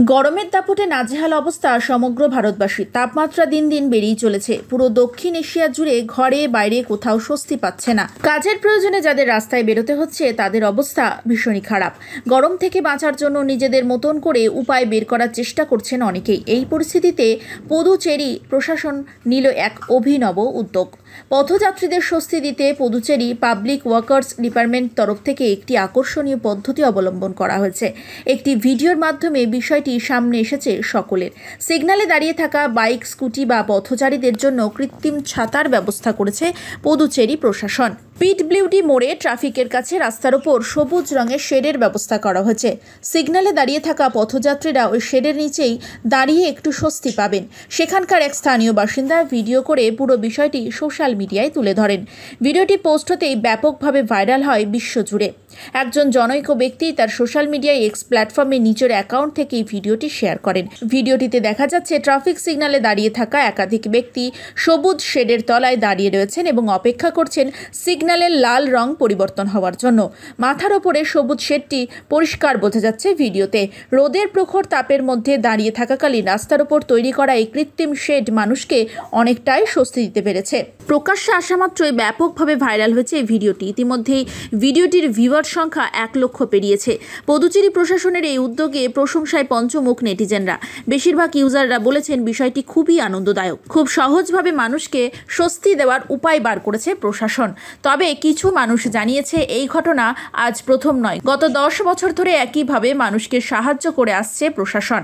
গরমের দাপটে নাজেহাল অবস্থা সমগ্র ভারতবাসী। তাপমাত্রা দিন দিন বেড়েই চলেছে। পুরো দক্ষিণ এশিয়া জুড়ে ঘরে বাইরে কোথাও স্বস্তি পাচ্ছে না। কাজের প্রয়োজনে যাদের রাস্তায় বেরোতে হচ্ছে তাদের অবস্থা ভীষণই খারাপ। গরম থেকে বাঁচার জন্য নিজেদের মতন করে উপায় বের করার চেষ্টা করছেন অনেকেই। এই পরিস্থিতিতে পুদুচেরি প্রশাসন নিল এক অভিনব উদ্যোগ। পথযাত্রীদের স্বস্তি দিতে পুদুচেরি পাবলিক ওয়ার্কার্স ডিপার্টমেন্ট তরফ থেকে একটি আকর্ষণীয় পদ্ধতি অবলম্বন করা হয়েছে। একটি ভিডিওর মাধ্যমে বিষয়টি সামনে এসেছে সকলের। সিগন্যালে দাঁড়িয়ে থাকা বাইক, স্কুটি বা পথচারীদের জন্য কৃত্রিম ছাতার ব্যবস্থা করেছে পুদুচেরি প্রশাসন। পিডব্লিউডি মোড়ে ট্রাফিকের কাছে রাস্তার ওপর সবুজ রঙের শেডের ব্যবস্থা করা হয়েছে। সিগন্যালে দাঁড়িয়ে থাকা পথযাত্রীরা ওই শেডের নিচেই দাঁড়িয়ে একটু স্বস্তি পাবেন। সেখানকার এক স্থানীয় বাসিন্দা ভিডিও করে পুরো বিষয়টি সোশ্যাল মিডিয়ায় তুলে ধরেন। ভিডিওটি পোস্ট হতেই ব্যাপকভাবে ভাইরাল হয় বিশ্বজুড়ে। একজন জনৈক ব্যক্তি তার সোশ্যাল মিডিয়ায় এক্স প্ল্যাটফর্মে নিজের অ্যাকাউন্ট থেকে এই ভিডিওটি শেয়ার করেন। ভিডিওটিতে দেখা যাচ্ছে ট্রাফিক সিগন্যালে দাঁড়িয়ে থাকা একাধিক ব্যক্তি সবুজ শেডের তলায় দাঁড়িয়ে রয়েছেন এবং অপেক্ষা করছেন সিগন্যালের লাল রং পরিবর্তন হওয়ার জন্য। মাথার ওপরে সবুজ শেডটি পরিষ্কার বোঝা যাচ্ছে ভিডিওতে। রোদের প্রখর তাপের মধ্যে দাঁড়িয়ে থাকাকালীন রাস্তার ওপর তৈরি করা এই কৃত্রিম শেড মানুষকে অনেকটাই স্বস্তি দিতে পেরেছে। প্রকাশ্যে আসা মাত্রই ব্যাপকভাবে ভাইরাল হয়েছে এই ভিডিওটি। ইতিমধ্যেই ভিডিওটির ভিউয়ার সংখ্যা 1 লক্ষ পেরিয়েছে। পুদুচেরি প্রশাসনের এই উদ্যোগে প্রশংসায় পঞ্চমুখ নেটিজেনরা। বেশিরভাগ ইউজাররা বলেছেন বিষয়টি খুবই আনন্দদায়ক। খুব সহজভাবে মানুষকে স্বস্তি দেওয়ার উপায় বার করেছে প্রশাসন। তবে কিছু মানুষ জানিয়েছে এই ঘটনা আজ প্রথম নয়, গত 10 বছর ধরে একইভাবে মানুষকে সাহায্য করে আসছে প্রশাসন।